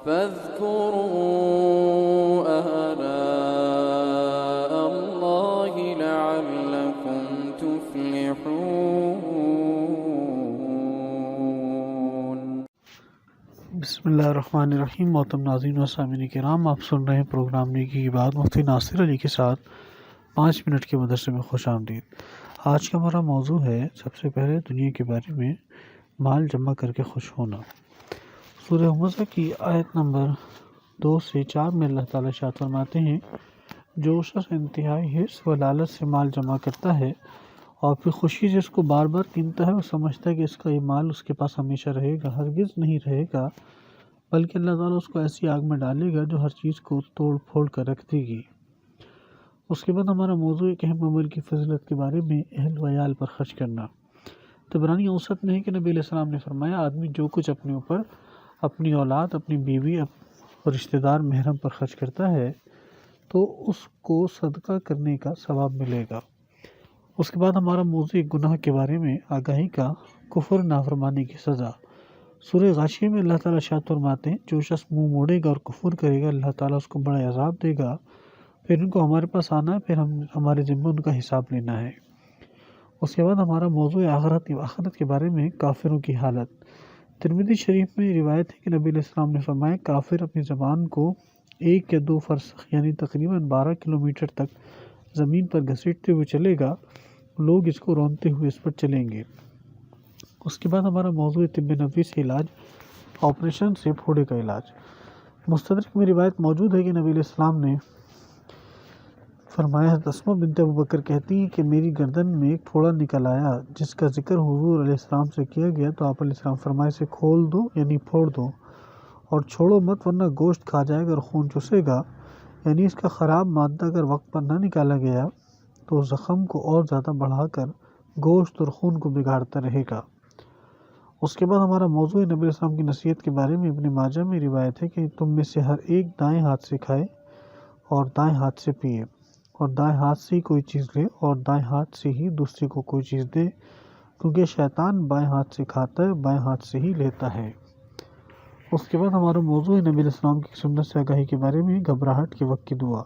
فاذكروا آلاء الله لعلكم تفلحون۔ بسم اللہ الرحمن الرحیم۔ محترم ناظرین و سامعین کرام، آپ سن رہے ہیں پروگرام نیکی کی بات مفتی ناصر علی کے ساتھ 5 منٹ کے مدرسے میں خوش آمدید۔ آج کا ہمارا موضوع ہے سب سے پہلے دنیا کے بارے میں مال جمع کر کے خوش ہونا۔ سورہ حمزہ کی آیت نمبر 2 سے 4 میں اللہ تعالیٰ ارشاد فرماتے ہیں، جو شخص انتہائی حرص و لالچ سے مال جمع کرتا ہے اور پھر خوشی سے اس کو بار بار گنتا ہے، وہ سمجھتا ہے کہ اس کا یہ مال اس کے پاس ہمیشہ رہے گا، ہرگز نہیں رہے گا، بلکہ اللہ تعالیٰ اس کو ایسی آگ میں ڈالے گا جو ہر چیز کو توڑ پھوڑ کر رکھ دے گی۔ اس کے بعد ہمارا موضوع ایک اہم عمل کی فضیلت کے بارے میں اہل ویال پر خرچ کرنا۔ طبرانی اوسط میں ہے کہ نبی علیہ السلام نے فرمایا، آدمی جو کچھ اپنے اوپر، اپنی اولاد، اپنی بیوی اور رشتہ دار محرم پر خرچ کرتا ہے تو اس کو صدقہ کرنے کا ثواب ملے گا۔ اس کے بعد ہمارا موضوع ایک گناہ کے بارے میں آگاہی کا، کفر نافرمانی کی سزا۔ سورہ غاشیہ میں اللہ تعالیٰ ارشاد فرماتے ہیں، جو شخص منہ موڑے گا اور کفر کرے گا، اللہ تعالیٰ اس کو بڑا عذاب دے گا، پھر ان کو ہمارے پاس آنا ہے، پھر ہمارے ذمہ ان کا حساب لینا ہے۔ اس کے بعد ہمارا موضوع آخرت کے بارے میں کافروں کی حالت۔ ترمذی شریف میں روایت ہے کہ نبی علیہ السلام نے فرمایا، کافر اپنی زبان کو 1 یا 2 فرسخ یعنی تقریباً 12 کلومیٹر تک زمین پر گھسیٹتے ہوئے چلے گا، لوگ اس کو رونتے ہوئے اس پر چلیں گے۔ اس کے بعد ہمارا موضوع طب نبوی سے علاج، آپریشن سے پھوڑے کا علاج۔ مستدرک میں روایت موجود ہے کہ نبی علیہ السلام نے فرمایا، حضرت اسماء بنت ابوبکر کہتی ہیں کہ میری گردن میں ایک پھوڑا نکل آیا جس کا ذکر حضور علیہ السلام سے کیا گیا تو آپ علیہ السلام فرمائے، اسے کھول دو یعنی پھوڑ دو اور چھوڑو مت ورنہ گوشت کھا جائے گا اور خون چوسے گا، یعنی اس کا خراب مادہ اگر وقت پر نہ نکالا گیا تو زخم کو اور زیادہ بڑھا کر گوشت اور خون کو بگاڑتا رہے گا۔ اس کے بعد ہمارا موضوع نبی علیہ السلام کی نصیحت کے بارے میں۔ ابن ماجہ میں روایت ہے کہ تم میں سے ہر ایک دائیں ہاتھ سے کھائے اور دائیں ہاتھ سے پیے، اور دائیں ہاتھ سے ہی کوئی چیز لے اور دائیں ہاتھ سے ہی دوسرے کو کوئی چیز دے، کیونکہ شیطان بائیں ہاتھ سے کھاتا ہے، بائیں ہاتھ سے ہی لیتا ہے۔ اس کے بعد ہمارا موضوع نبی علیہ السلام کی سنت سے آگاہی کے بارے میں، گھبراہٹ کے وقت کی دعا۔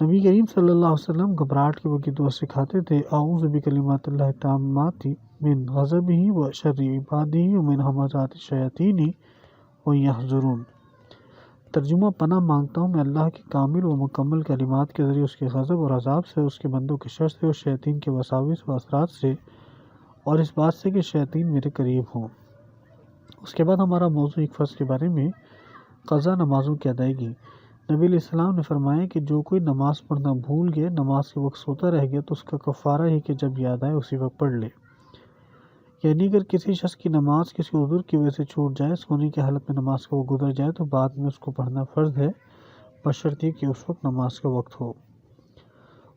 نبی کریم صلی اللہ علیہ وسلم گھبراہٹ کے وقت کی دعا سکھاتے تھے، اعوذ بکلمات اللہ التامات من غضبہ و شر عبادہ ومن ہمزات الشیاطین ویحضرون۔ ترجمہ، پناہ مانگتا ہوں میں اللہ کے کامل و مکمل کلمات کے ذریعے اس کے غضب اور عذاب سے، اس کے بندوں کے شر سے اور شیاطین کے وساوس و اثرات سے، اور اس بات سے کہ شیاطین میرے قریب ہوں۔ اس کے بعد ہمارا موضوع ایک فرض کے بارے میں، قضا نمازوں کی ادائیگی۔ نبی علیہ السلام نے فرمایا کہ جو کوئی نماز پڑھنا بھول گیا، نماز کے وقت سوتا رہ گیا، تو اس کا کفارہ ہے کہ جب یاد آئے اسی وقت پڑھ لے۔ یعنی اگر کسی شخص کی نماز کسی عذر کی وجہ سے چھوٹ جائے، سونے کی حالت میں نماز کا وہ گزر جائے، تو بعد میں اس کو پڑھنا فرض ہے، بشرطیہ کہ اس وقت نماز کا وقت ہو۔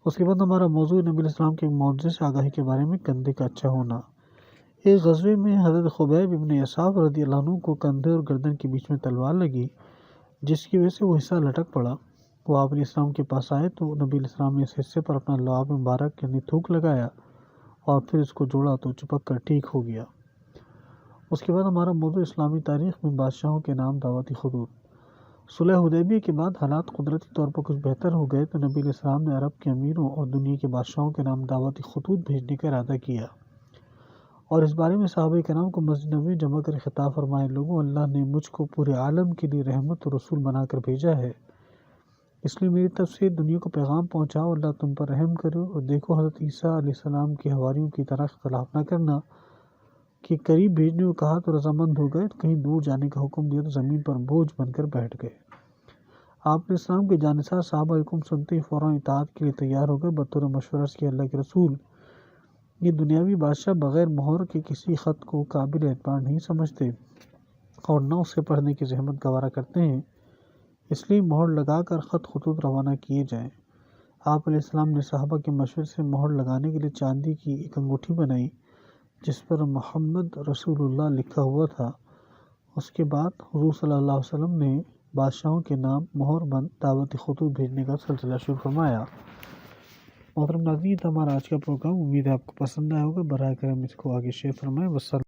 اس کے بعد ہمارا موضوع نبی علیہ السلام کے معجزے سے آگاہی کے بارے میں، کندھے کا اچھا ہونا۔ ایک غزوے میں حضرت خبیب ابن عصاف رضی اللہ عنہ کو کندھے اور گردن کے بیچ میں تلوار لگی، جس کی وجہ سے وہ حصہ لٹک پڑا۔ وہ آپ علیہ السلام کے پاس آئے تو نبی علیہ السلام نے اس حصے پر اپنا لعاب مبارک یعنی تھوک لگایا اور پھر اس کو جوڑا تو چپک کر ٹھیک ہو گیا۔ اس کے بعد ہمارا موضوع اسلامی تاریخ میں بادشاہوں کے نام، دعوتی خطوط۔ صلح حدیبیہ کے بعد حالات قدرتی طور پر کچھ بہتر ہو گئے تو نبی علیہ السلام نے عرب کے امیروں اور دنیا کے بادشاہوں کے نام دعوتی خطوط بھیجنے کا ارادہ کیا، اور اس بارے میں صحابہ کرام کو مسجد نبوی جمع کر خطاب فرمائے، لوگوں، اللہ نے مجھ کو پورے عالم کے لیے رحمت اور رسول بنا کر بھیجا ہے، اس لیے میری طرف سے دنیا کو پیغام پہنچاؤ، اللہ تم پر رحم کرو، اور دیکھو حضرت عیسیٰ علیہ السلام کے حواریوں کی طرح اختلاف نہ کرنا کہ قریب بھیجنے کو کہا تو رضامند ہو گئے، کہیں دور جانے کا حکم دیا تو زمین پر بوجھ بن کر بیٹھ گئے۔ آپ علیہ السلام کے جانثار صحابہ حکم سنتے ہی فوراً اطاعت کے لیے تیار ہو گئے، بطور مشورہ کہ اللہ کے رسول، یہ دنیاوی بادشاہ بغیر مہر کے کسی خط کو قابل اعتبار نہیں سمجھتے اور نہ اسے پڑھنے کی زحمت گوارا کرتے ہیں، اس لیے مہر لگا کر خطوط روانہ کیے جائیں۔ آپ علیہ السلام نے صحابہ کے مشورے سے مہر لگانے کے لیے چاندی کی ایک انگوٹھی بنائی جس پر محمد رسول اللہ لکھا ہوا تھا۔ اس کے بعد حضور صلی اللہ علیہ وسلم نے بادشاہوں کے نام مہر بند دعوتی خطوط بھیجنے کا سلسلہ شروع فرمایا۔ محترم ناظرین، ہمارا آج کا پروگرام، امید ہے آپ کو پسند آیا ہوگا، براہ کرم اس کو آگے شیئر فرمائیں۔